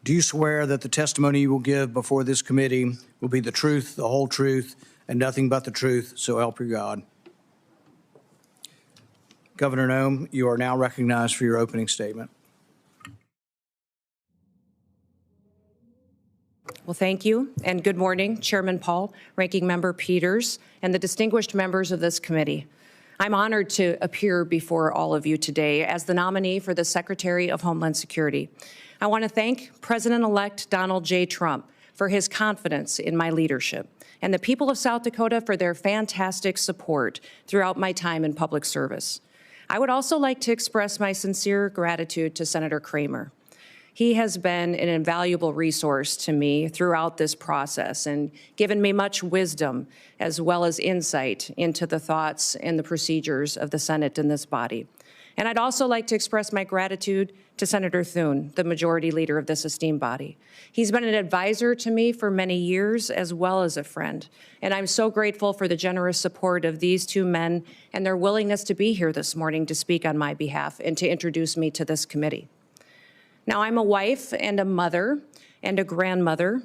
Do you swear that the testimony you will give before this committee will be the truth, the whole truth, and nothing but the truth, so help you God? Governor Noem, you are now recognized for your opening statement. Well, thank you, and good morning, Chairman Paul, Ranking Member Peters, and the distinguished members of this committee. I'm honored to appear before all of you today as the nominee for the Secretary of Homeland Security. I want to thank President-elect Donald J. Trump for his confidence in my leadership and the people of South Dakota for their fantastic support throughout my time in public service. I would also like to express my sincere gratitude to Senator Cramer. He has been an invaluable resource to me throughout this process and given me much wisdom as well as insight into the thoughts and the procedures of the Senate and this body. And I'd also like to express my gratitude to Senator Thune, the majority leader of this esteemed body. He's been an advisor to me for many years as well as a friend. And I'm so grateful for the generous support of these two men and their willingness to be here this morning to speak on my behalf and to introduce me to this committee. Now, I'm a wife and a mother and a grandmother,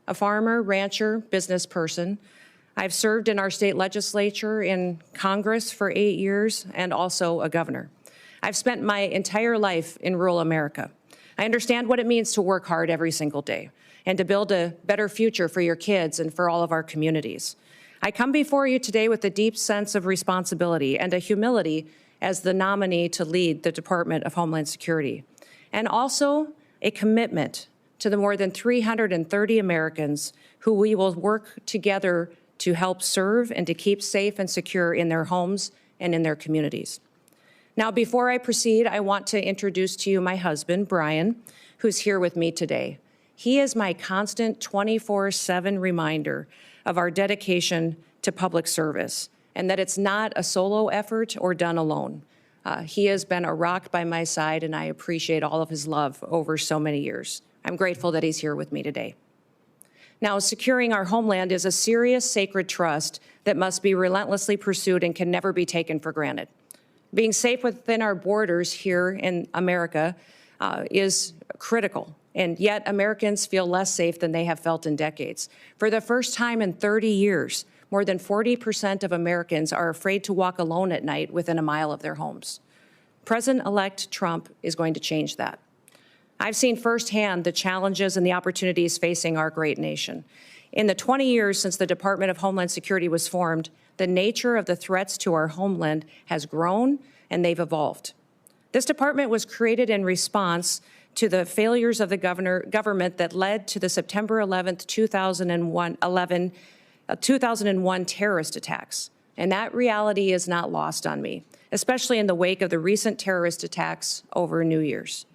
a farmer, rancher, business person. I've served in our state legislature, in Congress for 8 years, and also a governor. I've spent my entire life in rural America. I understand what it means to work hard every single day and to build a better future for your kids and for all of our communities. I come before you today with a deep sense of responsibility and a humility as the nominee to lead the Department of Homeland Security, and also a commitment to the more than 330 Americans who we will work together to help serve and to keep safe and secure in their homes and in their communities. Now, before I proceed, I want to introduce to you my husband, Brian, who's here with me today. He is my constant 24/7 reminder of our dedication to public service and that it's not a solo effort or done alone. He has been a rock by my side, and I appreciate all of his love over so many years. I'm grateful that he's here with me today. Now, securing our homeland is a serious, sacred trust that must be relentlessly pursued and can never be taken for granted. Being safe within our borders here in America is critical, and yet Americans feel less safe than they have felt in decades. For the first time in 30 years, more than 40% of Americans are afraid to walk alone at night within a mile of their homes. President-elect Trump is going to change that. I've seen firsthand the challenges and the opportunities facing our great nation. In the 20 years since the Department of Homeland Security was formed, the nature of the threats to our homeland has grown and they've evolved. This department was created in response to the failures of the government that led to the September 11th, 2001 terrorist attacks. And that reality is not lost on me, especially in the wake of the recent terrorist attacks over New Year's.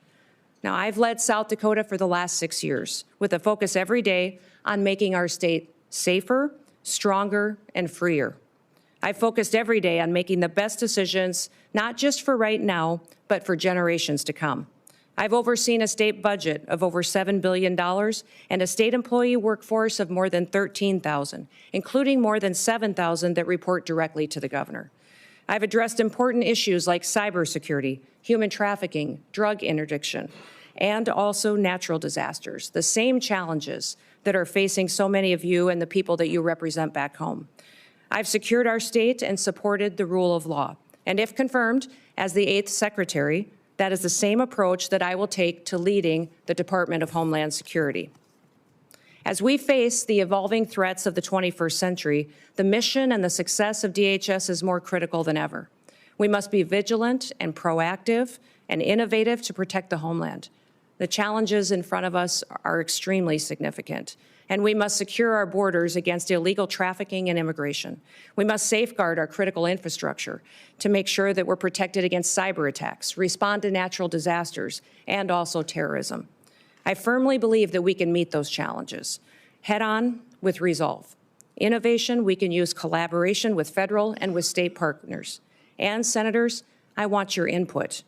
Now, I've led South Dakota for the last 6 years with a focus every day on making our state safer, stronger, and freer. I've focused every day on making the best decisions, not just for right now, but for generations to come. I've overseen a state budget of over $7 billion and a state employee workforce of more than 13,000, including more than 7,000 that report directly to the governor. I've addressed important issues like cybersecurity, human trafficking, drug interdiction, and also natural disasters, the same challenges that are facing so many of you and the people that you represent back home. I've secured our state and supported the rule of law. And if confirmed as the 8th Secretary, that is the same approach that I will take to leading the Department of Homeland Security. As we face the evolving threats of the 21st century, the mission and the success of DHS is more critical than ever. We must be vigilant and proactive and innovative to protect the homeland. The challenges in front of us are extremely significant, and we must secure our borders against illegal trafficking and immigration. We must safeguard our critical infrastructure to make sure that we're protected against cyber attacks, respond to natural disasters, and also terrorism. I firmly believe that we can meet those challenges head-on with resolve. Innovation, we can use collaboration with federal and with state partners. And senators, I want your input.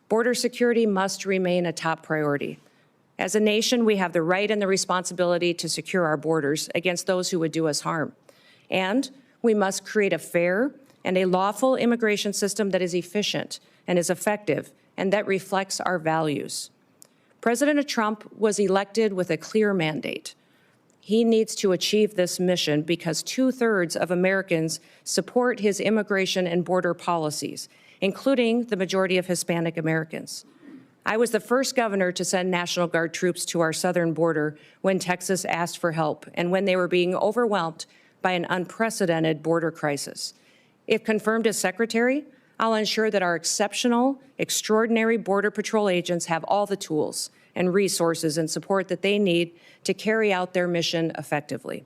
Border security must remain a top priority. As a nation, we have the right and the responsibility to secure our borders against those who would do us harm. And we must create a fair and a lawful immigration system that is efficient and is effective and that reflects our values. President Trump was elected with a clear mandate. He needs to achieve this mission because 2/3 of Americans support his immigration and border policies, including the majority of Hispanic Americans. I was the first governor to send National Guard troops to our southern border when Texas asked for help and when they were being overwhelmed by an unprecedented border crisis. If confirmed as Secretary, I'll ensure that our exceptional, extraordinary Border Patrol agents have all the tools and resources and support that they need to carry out their mission effectively.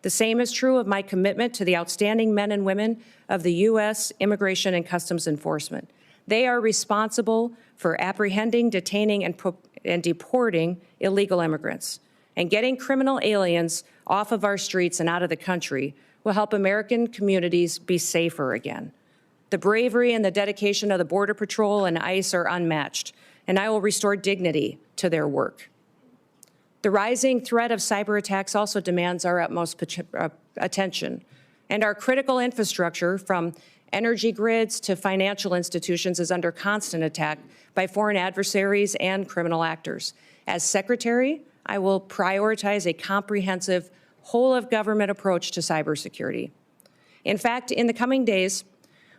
The same is true of my commitment to the outstanding men and women of the U.S. Immigration and Customs Enforcement. They are responsible for apprehending, detaining, and deporting illegal immigrants. And getting criminal aliens off of our streets and out of the country will help American communities be safer again. The bravery and the dedication of the Border Patrol and ICE are unmatched, and I will restore dignity to their work. The rising threat of cyber attacks also demands our utmost attention, and our critical infrastructure, from energy grids to financial institutions, is under constant attack by foreign adversaries and criminal actors. As Secretary, I will prioritize a comprehensive, whole-of-government approach to cybersecurity. In fact, in the coming days,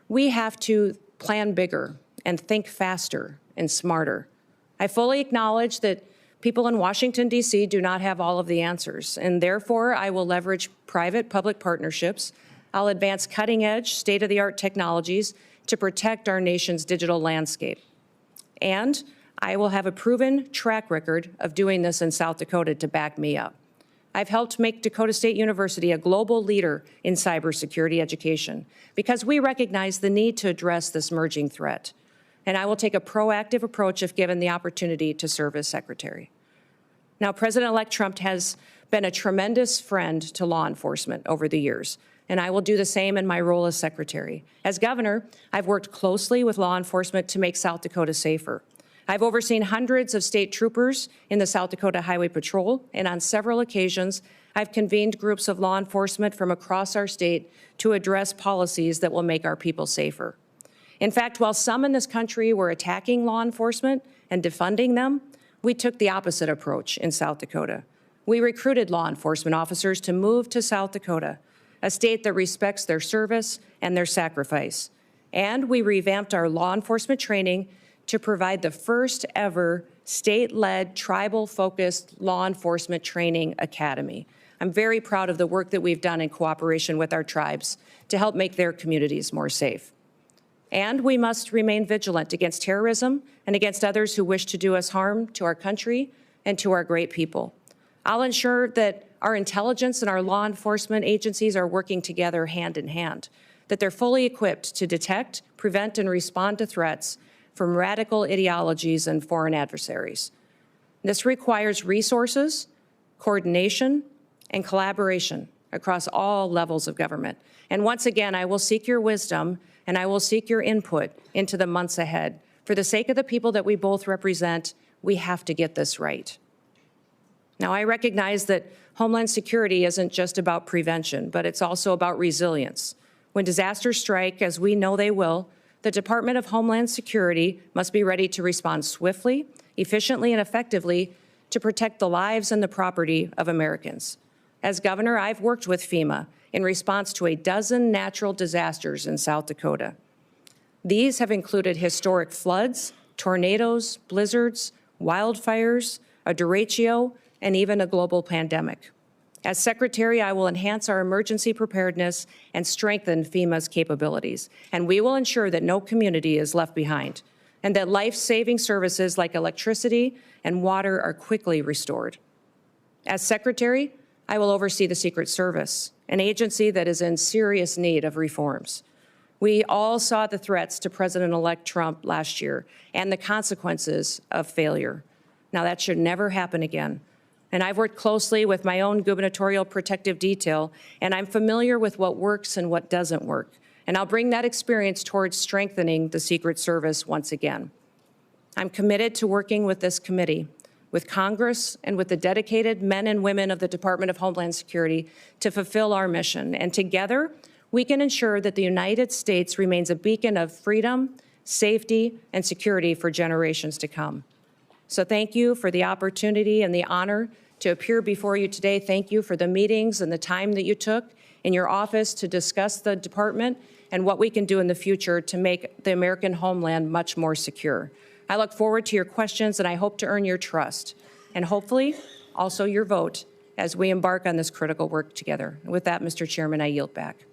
we have to plan bigger and think faster and smarter. I fully acknowledge that people in Washington, D.C. do not have all of the answers, and therefore I will leverage private-public partnerships. I'll advance cutting-edge, state-of-the-art technologies to protect our nation's digital landscape. And I will have a proven track record of doing this in South Dakota to back me up. I've helped make Dakota State University a global leader in cybersecurity education because we recognize the need to address this emerging threat. And I will take a proactive approach if given the opportunity to serve as Secretary. Now, President-elect Trump has been a tremendous friend to law enforcement over the years, and I will do the same in my role as Secretary. As Governor, I've worked closely with law enforcement to make South Dakota safer. I've overseen hundreds of state troopers in the South Dakota Highway Patrol, and on several occasions, I've convened groups of law enforcement from across our state to address policies that will make our people safer. In fact, while some in this country were attacking law enforcement and defunding them, we took the opposite approach in South Dakota. We recruited law enforcement officers to move to South Dakota, a state that respects their service and their sacrifice. And we revamped our law enforcement training to provide the first ever state-led, tribal-focused law enforcement training academy. I'm very proud of the work that we've done in cooperation with our tribes to help make their communities more safe. And we must remain vigilant against terrorism and against others who wish to do us harm to our country and to our great people. I'll ensure that our intelligence and our law enforcement agencies are working together hand in hand, that they're fully equipped to detect, prevent, and respond to threats from radical ideologies and foreign adversaries. This requires resources, coordination, and collaboration across all levels of government. And once again, I will seek your wisdom and I will seek your input into the months ahead. For the sake of the people that we both represent, we have to get this right. Now, I recognize that Homeland Security isn't just about prevention, but it's also about resilience. When disasters strike, as we know they will, the Department of Homeland Security must be ready to respond swiftly, efficiently, and effectively to protect the lives and the property of Americans. As governor, I've worked with FEMA in response to a dozen natural disasters in South Dakota. These have included historic floods, tornadoes, blizzards, wildfires, a derecho, and even a global pandemic. As Secretary, I will enhance our emergency preparedness and strengthen FEMA's capabilities, and we will ensure that no community is left behind, and that life-saving services like electricity and water are quickly restored. As Secretary, I will oversee the Secret Service, an agency that is in serious need of reforms. We all saw the threats to President-elect Trump last year and the consequences of failure. Now, that should never happen again. And I've worked closely with my own gubernatorial protective detail, and I'm familiar with what works and what doesn't work. And I'll bring that experience towards strengthening the Secret Service once again. I'm committed to working with this committee, with Congress, and with the dedicated men and women of the Department of Homeland Security to fulfill our mission. And together, we can ensure that the United States remains a beacon of freedom, safety, and security for generations to come. So thank you for the opportunity and the honor to appear before you today. Thank you for the meetings and the time that you took in your office to discuss the department and what we can do in the future to make the American homeland much more secure. I look forward to your questions, and I hope to earn your trust, and hopefully also your vote as we embark on this critical work together. With that, Mr. Chairman, I yield back.